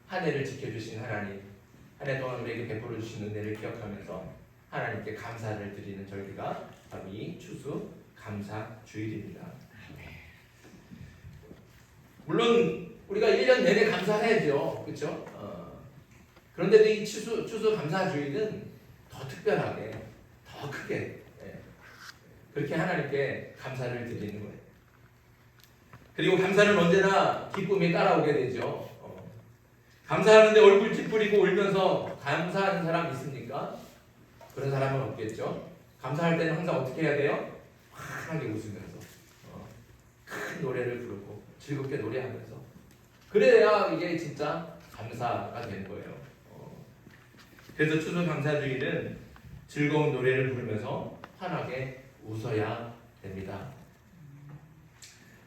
한 해를 지켜주신 하나님, 한 해 동안 우리에게 베풀어 주신 은혜를 기억하면서 하나님께 감사를 드리는 절기가 바로 이 추수 감사 주일입니다. 물론 우리가 1년 내내 감사해야죠, 그렇죠? 그런데도 이 추수 감사 주일은 더 특별하게, 더 크게 그렇게 하나님께 감사를 드리는 거예요. 그리고 감사는 언제나 기쁨이 따라오게 되죠. 감사하는데 얼굴 찌푸리고 울면서 감사하는 사람 있습니까? 그런 사람은 없겠죠. 감사할 때는 항상 어떻게 해야 돼요? 환하게 웃으면서 큰 노래를 부르고 즐겁게 노래하면서, 그래야 이게 진짜 감사가 되는 거예요. 그래서 추수 감사주일은 즐거운 노래를 부르면서 환하게 웃어야 됩니다.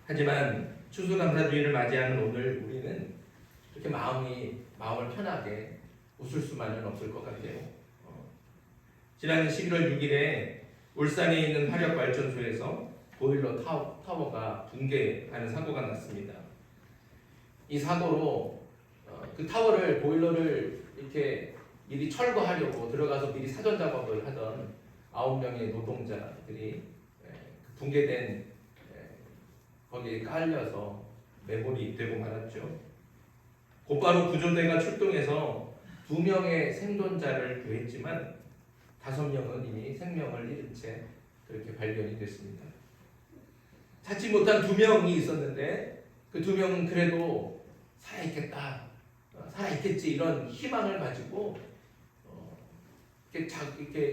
하지만 추수감사주일을 맞이하는 오늘 우리는 이렇게 마음을 편하게 웃을 수만은 없을 것 같아요. 지난 11월 6일에 울산에 있는 화력발전소에서 보일러 타워가 붕괴하는 사고가 났습니다. 이 사고로 그 타워를, 보일러를 이렇게 미리 철거하려고 들어가서 미리 사전 작업을 하던 9명의 노동자들이 붕괴된 거기에 깔려서 매몰이 되고 말았죠. 곧바로 구조대가 출동해서 2명의 생존자를 구했지만 5명은 이미 생명을 잃은 채 그렇게 발견이 됐습니다. 찾지 못한 2명이 있었는데 그 2명은 그래도 살아있겠다, 살아있겠지, 이런 희망을 가지고 이렇게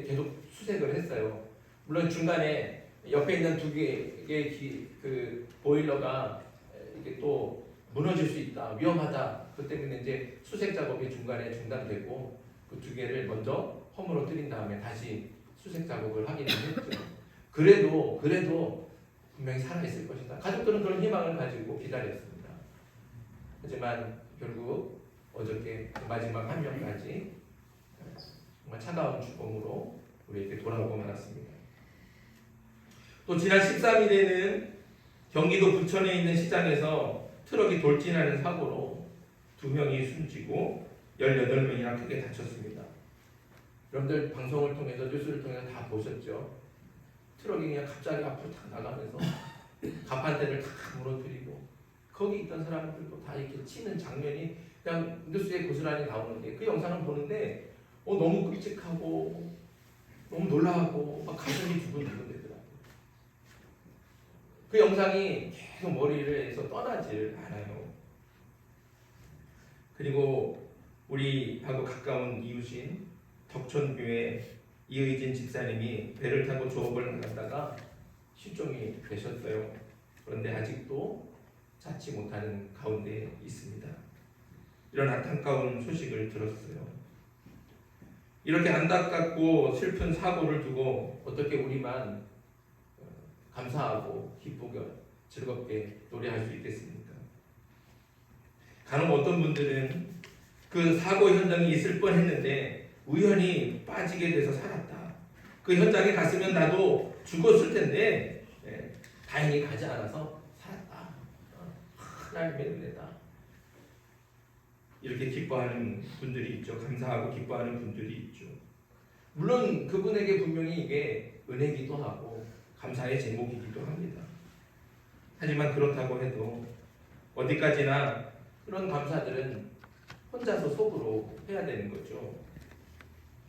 계속 수색을 했어요. 물론 중간에 옆에 있는 2개의 그 보일러가 이게 또 무너질 수 있다, 위험하다, 그 때문에 이제 수색 작업이 중간에 중단되고 그 2개를 먼저 홈으로 들인 다음에 다시 수색 작업을 하기는 했죠. 그래도 분명히 살아있을 것이다. 가족들은 그런 희망을 가지고 기다렸습니다. 하지만 결국 어저께 마지막 1명까지 정말 차가운 죽음으로 우리에게 돌아오고 말았습니다. 또 지난 13일에는 경기도 부천에 있는 시장에서 트럭이 돌진하는 사고로 2명이 숨지고 18명이나 크게 다쳤습니다. 여러분들 방송을 통해서, 뉴스를 통해서 다 보셨죠? 트럭이 그냥 갑자기 앞으로 탁 나가면서 가판대를 다 무너뜨리고 거기 있던 사람들도 다 이렇게 치는 장면이 그냥 뉴스에 고스란히 나오는데, 그 영상을 보는데 너무 끔찍하고 너무 놀라고 막 가슴이 두근두근 되더라고요. 그 영상이 계속 머리에서 떠나질 않아요. 그리고 우리하고 가까운 이웃인 덕천교회 이의진 집사님이 배를 타고 조업을 나갔다가 실종이 되셨어요. 그런데 아직도 찾지 못하는 가운데 있습니다. 이런 안타까운 소식을 들었어요. 이렇게 안타깝고 슬픈 사고를 두고 어떻게 우리만 감사하고 기쁘게 즐겁게 노래할 수 있겠습니까? 간혹 어떤 분들은 그 사고 현장에 있을 뻔했는데 우연히 빠지게 돼서 살았다, 그 현장에 갔으면 나도 죽었을 텐데 다행히 가지 않아서 살았다, 하나님의 은혜다, 이렇게 기뻐하는 분들이 있죠. 감사하고 기뻐하는 분들이 있죠. 물론 그분에게 분명히 이게 은혜기도 하고 감사의 제목이기도 합니다. 하지만 그렇다고 해도 어디까지나 그런 감사들은 혼자서 속으로 해야 되는 거죠.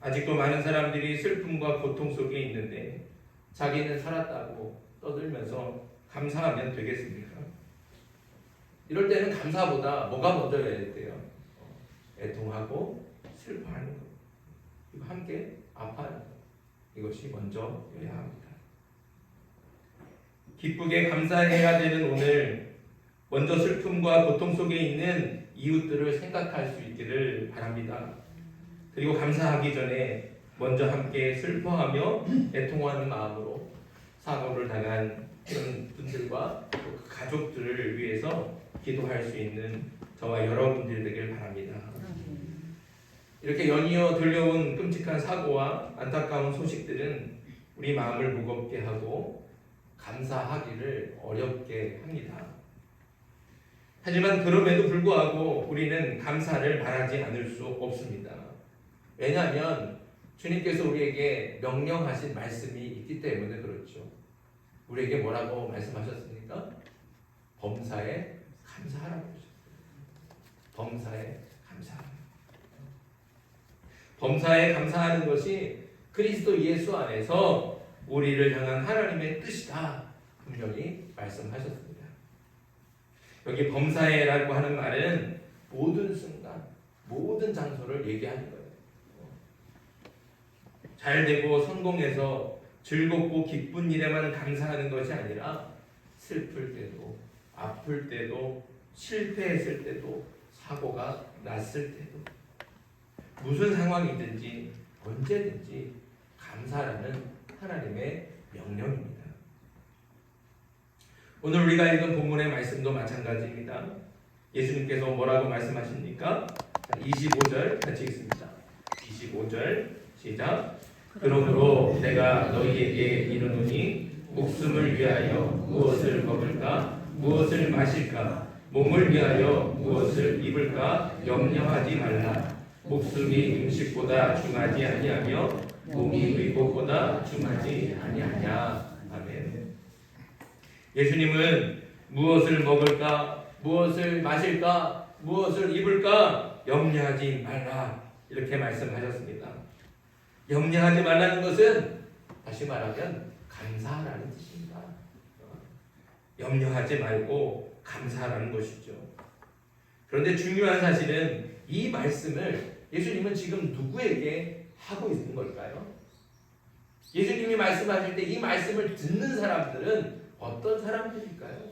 아직도 많은 사람들이 슬픔과 고통 속에 있는데 자기는 살았다고 떠들면서 감사하면 되겠습니까? 이럴 때는 감사보다 뭐가 먼저여야 돼요? 애통하고 슬퍼하는 것, 이거 함께 아파하는 것, 이것이 먼저여야 합니다. 기쁘게 감사해야 되는 오늘, 먼저 슬픔과 고통 속에 있는 이웃들을 생각할 수 있기를 바랍니다. 그리고 감사하기 전에 먼저 함께 슬퍼하며 애통하는 마음으로 사고를 당한 그런 분들과 또 그 가족들을 위해서 기도할 수 있는 저와 여러분들이 되길 바랍니다. 이렇게 연이어 들려온 끔찍한 사고와 안타까운 소식들은 우리 마음을 무겁게 하고 감사하기를 어렵게 합니다. 하지만 그럼에도 불구하고 우리는 감사를 말하지 않을 수 없습니다. 왜냐하면 주님께서 우리에게 명령하신 말씀이 있기 때문에 그렇죠. 우리에게 뭐라고 말씀하셨습니까? 범사에 감사하라고 하셨어요. 범사에 감사하라. 범사에 감사하는 것이 그리스도 예수 안에서 우리를 향한 하나님의 뜻이다. 분명히 말씀하셨습니다. 여기 범사에라고 하는 말은 모든 순간, 모든 장소를 얘기하는 거예요. 잘되고 성공해서 즐겁고 기쁜 일에만 감사하는 것이 아니라 슬플 때도, 아플 때도, 실패했을 때도, 사고가 났을 때도, 무슨 상황이든지 언제든지 감사라는 하나님의 명령입니다. 오늘 우리가 읽은 본문의 말씀도 마찬가지입니다. 예수님께서 뭐라고 말씀하십니까? 25절 같이 읽습니다. 25절 시작. 그러므로 내가 너희에게 이르노니 목숨을 위하여 무엇을 먹을까 무엇을 마실까 몸을 위하여 무엇을 입을까 염려하지 말라. 목숨이 음식보다 중하지 아니하며 몸이 의복보다 중하지 아니하냐. 아멘. 예수님은 무엇을 먹을까 무엇을 마실까 무엇을 입을까 염려하지 말라 이렇게 말씀하셨습니다. 염려하지 말라는 것은 다시 말하면 감사하라는 뜻입니다. 염려하지 말고 감사하라는 것이죠. 그런데 중요한 사실은 이 말씀을 예수님은 지금 누구에게 하고 있는 걸까요? 예수님이 말씀하실 때 이 말씀을 듣는 사람들은 어떤 사람들일까요?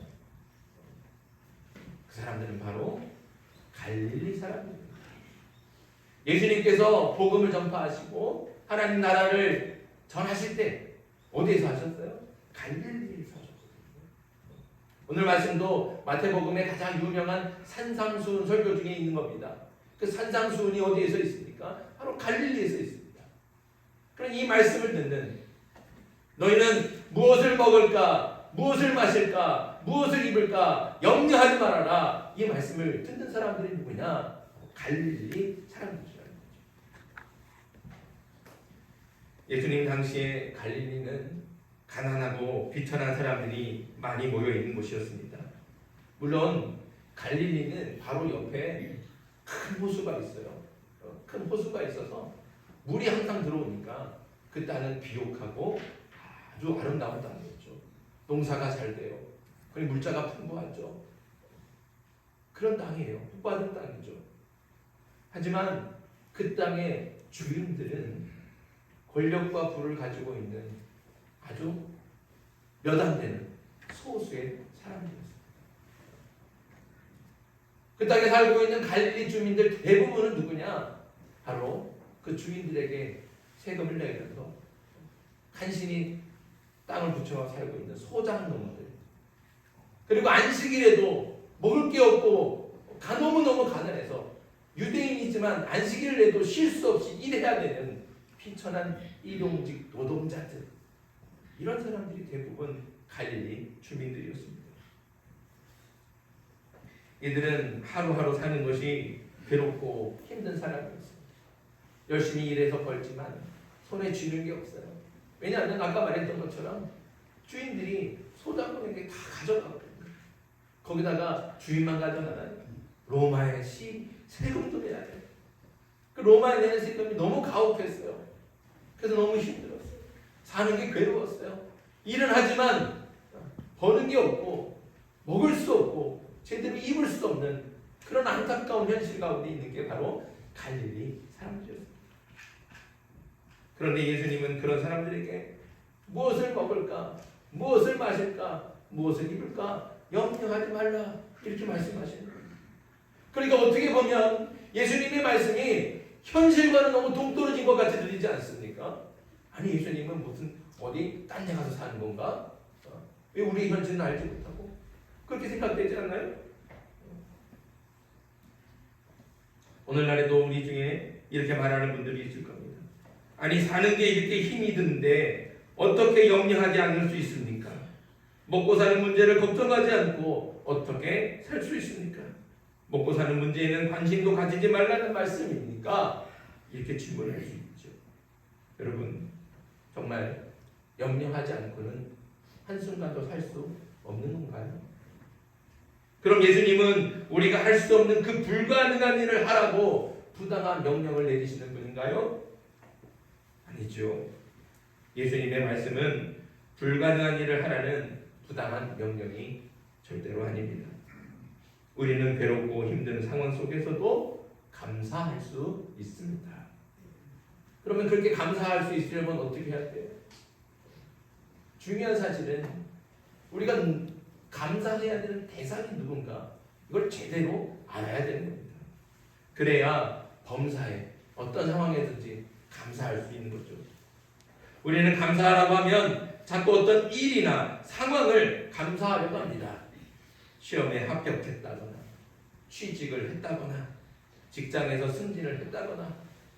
그 사람들은 바로 갈릴리 사람입니다. 예수님께서 복음을 전파하시고 하나님 나라를 전하실 때 어디에서 하셨어요? 갈릴리에서 하셨거든요. 오늘 말씀도 마태복음의 가장 유명한 산상수훈 설교 중에 있는 겁니다. 그 산상수훈이 어디에서 있습니까? 바로 갈릴리에서 있습니다. 그럼 이 말씀을 듣는 너희는 무엇을 먹을까? 무엇을 마실까? 무엇을 입을까? 염려하지 말아라. 이 말씀을 듣는 사람들이 누구냐? 갈릴리 사람들이라는 거죠. 예수님 당시에 갈릴리는 가난하고 비천한 사람들이 많이 모여 있는 곳이었습니다. 물론 갈릴리는 바로 옆에 큰 호수가 있어요. 큰 호수가 있어서 물이 항상 들어오니까 그 땅은 비옥하고 아주 아름다운 땅이었죠. 농사가 잘 돼요. 그리고 물자가 풍부하죠. 그런 땅이에요. 복받은 땅이죠. 하지만 그 땅의 주인들은 권력과 부를 가지고 있는 아주 몇 안 되는 소수의 사람들이었습니다. 그 땅에 살고 있는 갈릴리 주민들 대부분은 누구냐? 바로 그 주인들에게 세금을 내면서 간신히 땅을 붙여 살고 있는 소장농들. 그리고 안식일에도 먹을 게 없고 너무너무 가난해서 유대인이지만 안식일에도 쉴 수 없이 일해야 되는 피천한 일용직 노동자들. 이런 사람들이 대부분 갈릴리 주민들이었습니다. 이들은 하루하루 사는 것이 괴롭고 힘든 사람이었습니다. 열심히 일해서 벌지만 손에 쥐는 게 없어요. 왜냐하면 아까 말했던 것처럼 주인들이 소장농에게 다 가져가거든요. 거기다가 주인만 가져가나요? 로마의 세금도 내야 돼요. 그 로마에 내는 세금이 너무 가혹했어요. 그래서 너무 힘들었어요. 사는 게 괴로웠어요. 일은 하지만 버는 게 없고 먹을 수 없고 제대로 입을 수 없는 그런 안타까운 현실 가운데 있는 게 바로 갈릴리 사람들이었습니다. 그런데 예수님은 그런 사람들에게 무엇을 먹을까? 무엇을 마실까? 무엇을 입을까? 염려하지 말라. 이렇게 말씀하시는 거예요. 그러니까 어떻게 보면 예수님의 말씀이 현실과는 너무 동떨어진 것 같이 들리지 않습니까? 아니 예수님은 무슨 어디 딴 데 가서 사는 건가? 왜 우리의 현실은 알지 못하고? 그렇게 생각되지 않나요? 오늘날에도 우리 중에 이렇게 말하는 분들이 있을 겁니다. 아니 사는 게 이렇게 힘이 드는데 어떻게 염려하지 않을 수 있습니까? 먹고 사는 문제를 걱정하지 않고 어떻게 살 수 있습니까? 먹고 사는 문제에는 관심도 가지지 말라는 말씀입니까? 이렇게 질문할 수 있죠. 여러분, 정말 염려하지 않고는 한순간도 살 수 없는 건가요? 그럼 예수님은 우리가 할 수 없는 그 불가능한 일을 하라고 부당한 명령을 내리시는 분인가요? 아니죠. 예수님의 말씀은 불가능한 일을 하라는 부당한 명령이 절대로 아닙니다. 우리는 괴롭고 힘든 상황 속에서도 감사할 수 있습니다. 그러면 그렇게 감사할 수 있으려면 어떻게 해야 돼요? 중요한 사실은 우리가 감사해야 되는 대상이 누군가, 이걸 제대로 알아야 되는 겁니다. 그래야 범사에 어떤 상황에든지 감사할 수 있는 거죠. 우리는 감사하라고 하면 자꾸 어떤 일이나 상황을 감사하려고 합니다. 시험에 합격했다거나, 취직을 했다거나, 직장에서 승진을 했다거나,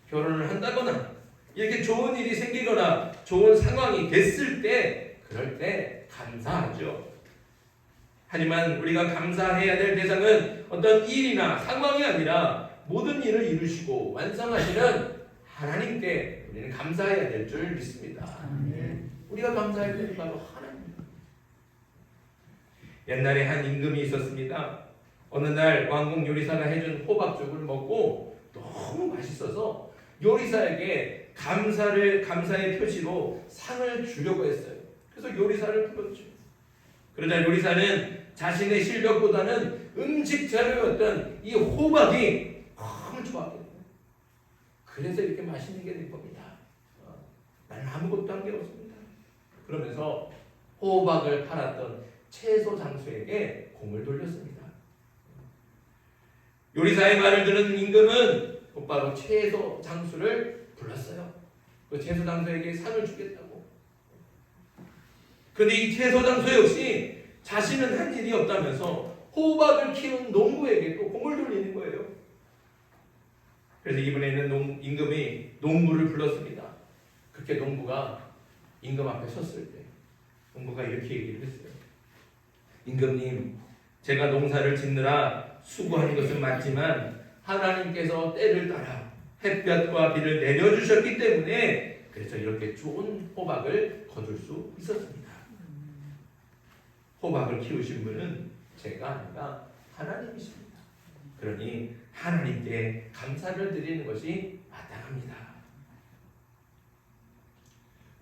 결혼을 한다거나, 이렇게 좋은 일이 생기거나 좋은 상황이 됐을 때, 그럴 때 감사하죠. 하지만 우리가 감사해야 될 대상은 어떤 일이나 상황이 아니라 모든 일을 이루시고 완성하시는 하나님께 우리는 감사해야 될 줄 믿습니다. 우리가 감사해야 될 바로 하나님입니다. 옛날에 한 임금이 있었습니다. 어느 날 왕궁 요리사가 해준 호박죽을 먹고 너무 맛있어서 요리사에게 감사의 표시로 상을 주려고 했어요. 그래서 요리사를 불렀죠. 그러자 요리사는 자신의 실력보다는 음식 재료였던 이 호박이 너무 좋았거든요. 그래서 이렇게 맛있는 게 된 겁니다. 나는 아무것도 한 게 없습니다. 그러면서 호박을 팔았던 채소 장수에게 공을 돌렸습니다. 요리사의 말을 들은 임금은 곧바로 채소 장수를 불렀어요. 그 채소 장수에게 상을 주겠다고. 그런데 이 채소 장수 역시 자신은 한 일이 없다면서 호박을 키운 농부에게 또 공을 돌리는 거예요. 그래서 이번에는 임금이 농부를 불렀습니다. 그렇게 농부가 임금 앞에 섰을 때 농부가 이렇게 얘기를 했어요. 임금님, 제가 농사를 짓느라 수고한 것은 맞지만 하나님께서 때를 따라 햇볕과 비를 내려주셨기 때문에 그래서 이렇게 좋은 호박을 거둘 수 있었습니다. 호박을 키우신 분은 제가 아니라 하나님이십니다. 그러니 하나님께 감사를 드리는 것이 마땅합니다.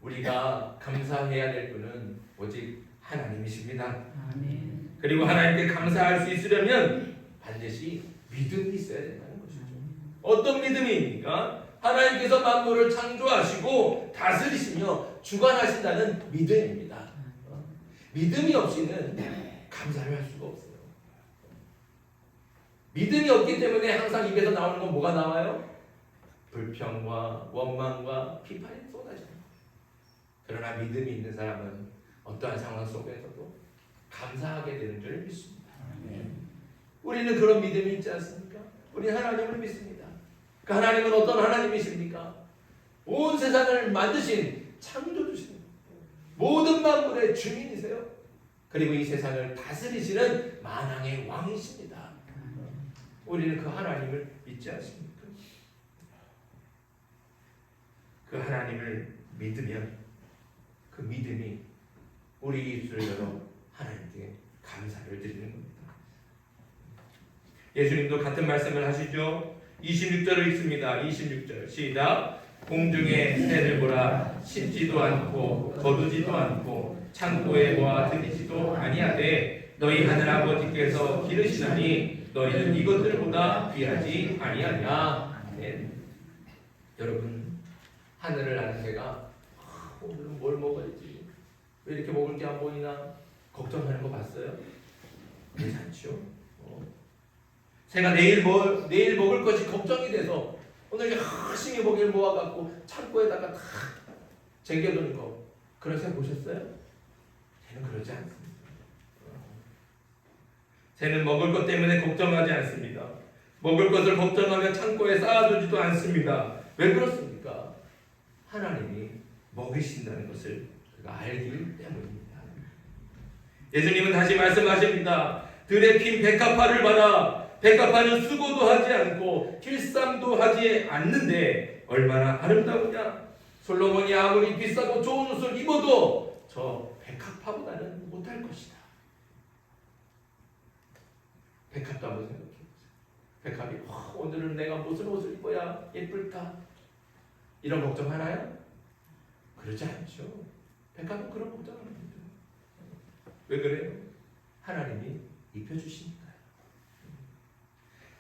우리가 감사해야 될 분은 오직 하나님이십니다. 아멘. 그리고 하나님께 감사할 수 있으려면 반드시 믿음이 있어야 된다는 것이죠. 어떤 믿음입니까? 하나님께서 만물을 창조하시고 다스리시며 주관하신다는 믿음입니다. 믿음이 없이는 감사를 할 수가 없어요. 믿음이 없기 때문에 항상 입에서 나오는 건 뭐가 나와요? 불평과 원망과 비판이 쏟아집니다. 그러나 믿음이 있는 사람은 어떠한 상황 속에서도 감사하게 되는 줄 믿습니다. 우리는 그런 믿음이 있지 않습니까? 우리는 하나님을 믿습니다. 그 하나님은 어떤 하나님이십니까? 온 세상을 만드신 창조주신 모든 만물의 주인이세요. 그리고 이 세상을 다스리시는 만왕의 왕이십니다. 우리는 그 하나님을 믿지 않습니까? 그 하나님을 믿으면 그 믿음이 우리 입술을 열어 하나님께 감사를 드리는 겁니다. 예수님도 같은 말씀을 하시죠. 26절을 읽습니다. 26절 시작. 공중에 새를 보라. 심지도 않고 거두지도 않고 창고에 모아 들이지도 아니하되 너희 하늘 아버지께서 기르시나니 너희는 이것들보다 귀하지 아니하냐. 네. 여러분, 하늘을 나는 새가 오늘은 뭘 먹어야지, 왜 이렇게 먹을 게 안 보이나 걱정하는 거 봤어요? 괜찮죠? 새가 내일 먹을 것이 걱정이 돼서 오늘 열심히 먹이를 모아갖고 창고에다가 다 쟁여두는 거, 그런 새 보셨어요? 새는 그러지 않습니다. 새는 먹을 것 때문에 걱정하지 않습니다. 먹을 것을 걱정하며 창고에 쌓아두지도 않습니다. 왜 그렇습니까? 하나님이 먹이신다는 것을 그가 알기 때문입니다. 예수님은 다시 말씀하십니다. 들에 핀 백합화를 봐라. 백합화는 수고도 하지 않고 길쌈도 하지 않는데 얼마나 아름다우냐. 솔로몬이 아무리 비싸고 좋은 옷을 입어도 저 백합화보다는 못할 것이다. 백합도 한번 생각해 보세요. 백합이 오늘은 내가 무슨 옷을 입어야 예쁠까? 이런 걱정하나요? 그러지 않죠. 백합은 그런 걱정 안 합니다. 왜 그래요? 하나님이 입혀주시니까요.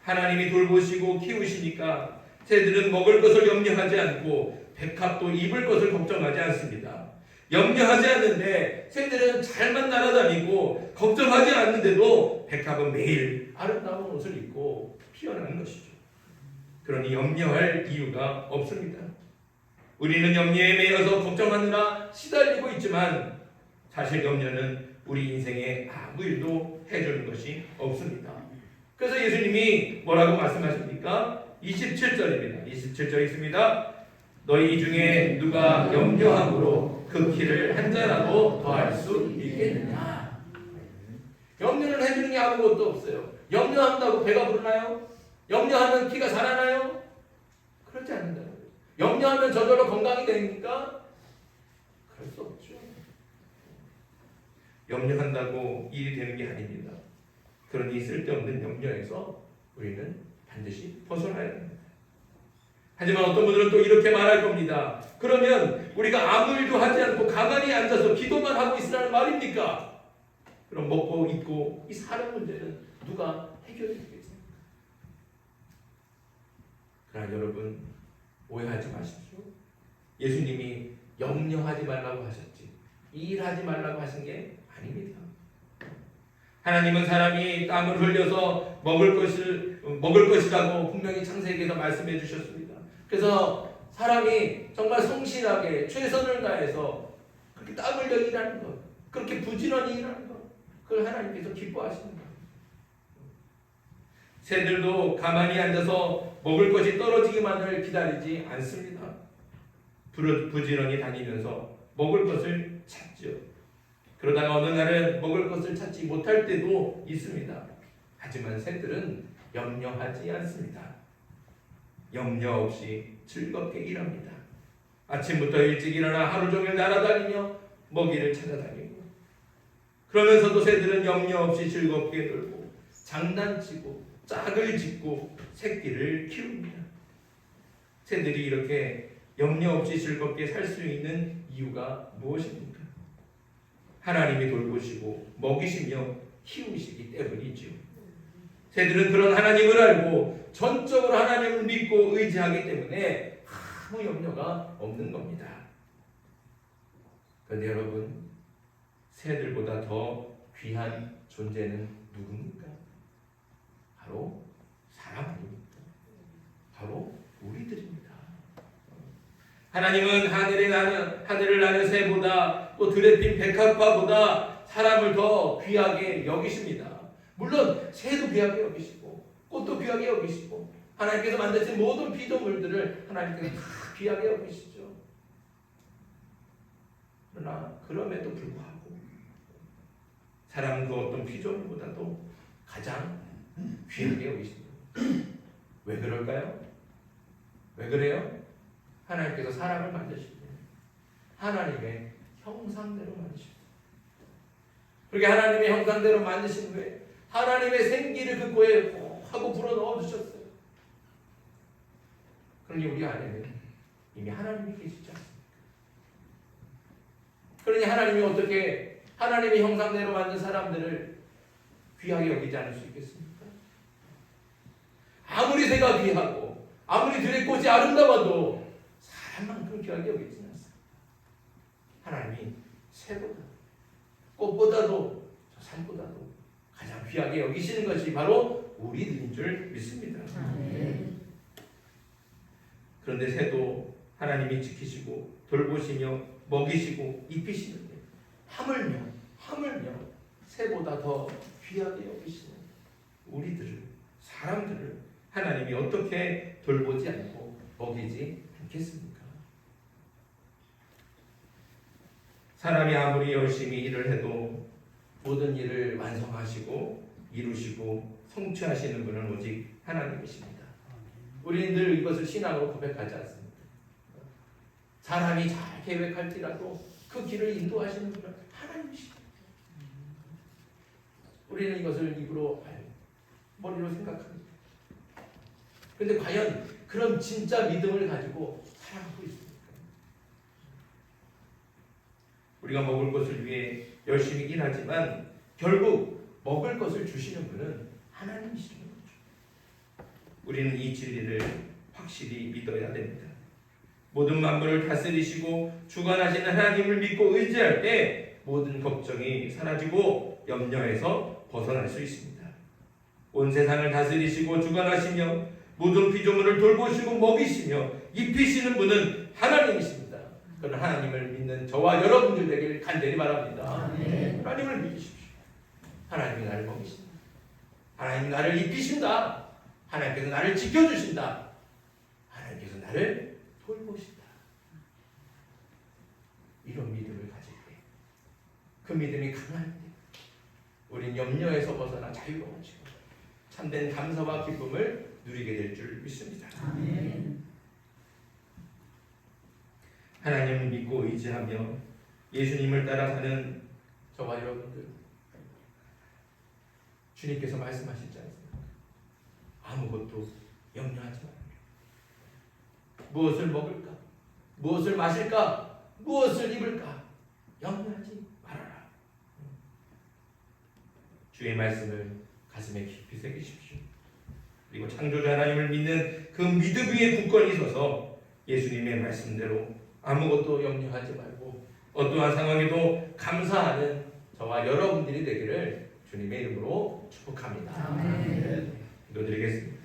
하나님이 돌보시고 키우시니까 새들은 먹을 것을 염려하지 않고 백합도 입을 것을 걱정하지 않습니다. 염려하지 않는데 새들은 잘만 날아다니고 걱정하지 않는데도 백합은 매일 아름다운 옷을 입고 피어나는 것이죠. 그러니 염려할 이유가 없습니다. 우리는 염려에 매여서 걱정하느라 시달리고 있지만 사실 염려는 우리 인생에 아무 일도 해주는 것이 없습니다. 그래서 예수님이 뭐라고 말씀하십니까? 27절입니다. 27절 있습니다. 너희 중에 누가 염려함으로 그 키를 한 자라도 더할 수 있겠느냐? 염려는 해주는 게 아무것도 없어요. 염려한다고 배가 부르나요? 염려하면 키가 자라나요? 그렇지 않는다. 염려하면 저절로 건강이 됩니까? 그럴 수 없죠. 염려한다고 일이 되는 게 아닙니다. 그러니 쓸데없는 염려에서 우리는 반드시 벗어나야 됩니다. 하지만 어떤 분들은 또 이렇게 말할 겁니다. 그러면 우리가 아무 일도 하지 않고 가만히 앉아서 기도만 하고 있으라는 말입니까? 그럼 먹고 입고 이 사는 문제는 누가 해결해 주겠습니까? 그러나 여러분 오해하지 마십시오. 예수님이 염려하지 말라고 하셨지 일하지 말라고 하신 게 아닙니다. 하나님은 사람이 땀을 흘려서 먹을 것이라고 분명히 창세기에서 말씀해 주셨습니다. 그래서 사람이 정말 성실하게 최선을 다해서 그렇게 땀 흘려 일하는 것, 그렇게 부지런히 일하는 것, 그걸 하나님께서 기뻐하시는 거예요. 새들도 가만히 앉아서 먹을 것이 떨어지기만을 기다리지 않습니다. 부지런히 다니면서 먹을 것을 찾죠. 그러다가 어느 날은 먹을 것을 찾지 못할 때도 있습니다. 하지만 새들은 염려하지 않습니다. 염려 없이 즐겁게 일합니다. 아침부터 일찍 일어나 하루 종일 날아다니며 먹이를 찾아다니고 그러면서도 새들은 염려 없이 즐겁게 놀고 장난치고 짝을 짓고 새끼를 키웁니다. 새들이 이렇게 염려 없이 즐겁게 살 수 있는 이유가 무엇입니까? 하나님이 돌보시고 먹이시며 키우시기 때문이죠. 새들은 그런 하나님을 알고 전적으로 하나님을 믿고 의지하기 때문에 아무 염려가 없는 겁니다. 그런데 여러분, 새들보다 더 귀한 존재는 누굽니까? 바로 사람 아닙니까? 바로 우리들입니다. 하나님은 하늘을 나는 새보다 또 들에 핀 백합화보다 사람을 더 귀하게 여기십니다. 물론 새도 귀하게 여기시고 꽃도 귀하게 여기시고 하나님께서 만드신 모든 피조물들을 하나님께서 다 귀하게 여기시죠. 그러나 그럼에도 불구하고 사람은 그 어떤 피조물보다도 가장 귀하게 여기십니다. 왜 그럴까요? 왜 그래요? 하나님께서 사람을 만드시고 하나님의 형상대로 만드셨어요. 그렇게 하나님의 형상대로 만드신 후에 하나님의 생기를 그 코에 하고 불어넣어 주셨어요. 그러니 우리 안에는 이미 하나님이 계시지 않습니까? 그러니 하나님이 어떻게 하나님의 형상대로 만든 사람들을 귀하게 여기지 않을 수 있겠습니까? 아무리 새가 귀하고 아무리 들의 꽃이 아름다워도 사람만큼 귀하게 여기지는 않습니다. 하나님이 새보다 꽃보다도 저 산보다도 가장 귀하게 여기시는 것이 바로 우리들인 줄 믿습니다. 그런데 새도 하나님이 지키시고 돌보시며 먹이시고 입히시는데 하물며 새보다 더 귀하게 여기시는 우리들을, 사람들을 하나님이 어떻게 돌보지 않고 먹이지 않겠습니까? 사람이 아무리 열심히 일을 해도 모든 일을 완성하시고 이루시고 성취하시는 분은 오직 하나님이십니다. 우리는 늘 이것을 신앙으로 고백하지 않습니다. 사람이 잘 계획할지라도 그 길을 인도하시는 분은 하나님이십니다. 우리는 이것을 입으로 알고 머리로 생각합니다. 그런데 과연 그런 진짜 믿음을 가지고 살아가고 있습니까? 우리가 먹을 것을 위해 열심히 일하지만 결국 먹을 것을 주시는 분은 하나님이시는 거죠. 우리는 이 진리를 확실히 믿어야 됩니다. 모든 만물을 다스리시고 주관하시는 하나님을 믿고 의지할 때 모든 걱정이 사라지고 염려에서 벗어날 수 있습니다. 온 세상을 다스리시고 주관하시며 모든 피조물을 돌보시고 먹이시며 입히시는 분은 하나님이십니다. 그런 하나님을 믿는 저와 여러분들 되길 간절히 바랍니다. 하나님을 믿으십시오. 하나님이 나를 먹이신다. 하나님이 나를 입히신다. 하나님께서 나를 지켜주신다. 하나님께서 나를 돌보신다. 이런 믿음을 가질 때, 그 믿음이 강할 때 우린 염려에서 벗어나 자유로워지고 참된 감사와 기쁨을 누리게 될 줄 믿습니다. 아멘. 하나님을 믿고 의지하며 예수님을 따라 사는 저와 여러분들, 주님께서 말씀하시지 않습니까? 아무것도 염려하지 말아요. 무엇을 먹을까? 무엇을 마실까? 무엇을 입을까? 염려하지 말아라. 주의 말씀을 가슴에 깊이 새기십시오. 그리고 창조주 하나님을 믿는 그 믿음 위에 굳건히 서서 예수님의 말씀대로 아무것도 염려하지 말고 어떠한 상황에도 감사하는 저와 여러분들이 되기를 주님의 이름으로 축복합니다. 아멘. 기도드리겠습니다.